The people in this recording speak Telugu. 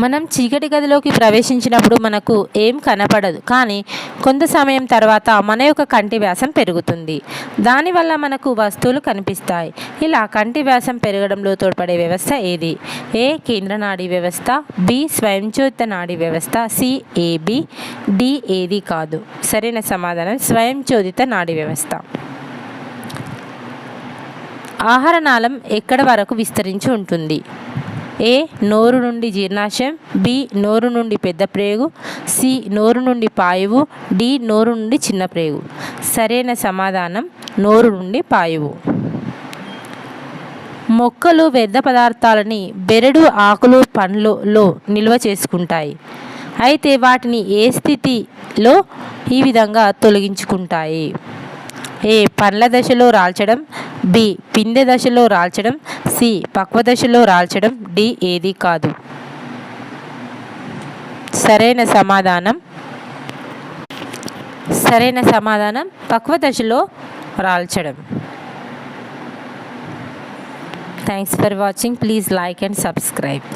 మనం చీకటి గదిలోకి ప్రవేశించినప్పుడు మనకు ఏం కనపడదు, కానీ కొంత సమయం తర్వాత మన యొక్క కంటి వ్యాసం పెరుగుతుంది. దానివల్ల మనకు వస్తువులు కనిపిస్తాయి. ఇలా కంటి వ్యాసం పెరగడంలో తోడ్పడే వ్యవస్థ ఏది? ఏ కేంద్ర నాడీ వ్యవస్థ, బి స్వయంచోదిత నాడీ వ్యవస్థ, సి ఏబి, డి ఏది కాదు. సరైన సమాధానం స్వయంచోదిత నాడీ వ్యవస్థ. ఆహారనాళం ఎక్కడ వరకు విస్తరించి ఉంటుంది? ఏ నోరు నుండి జీర్ణాశయం, బి నోరు నుండి పెద్ద ప్రేగు, సి నోరు నుండి పాయువు, డి నోరు నుండి చిన్న ప్రేగు. సరైన సమాధానం నోరు నుండి పాయువు. మొక్కలు వ్యర్థ పదార్థాలని బెరడు, ఆకులు, పండ్లలో నిల్వ చేసుకుంటాయి. అయితే వాటిని ఏ స్థితిలో ఈ విధంగా తొలగించుకుంటాయి? ఏ పండ్ల దశలో రాల్చడం, బి పిందె దశలో రాల్చడం, సి పక్వ దశలో రాల్చడం, డి ఏది కాదు. సరైన సమాధానం పక్వ దశలో రాల్చడం. Thanks for watching. Please like and subscribe.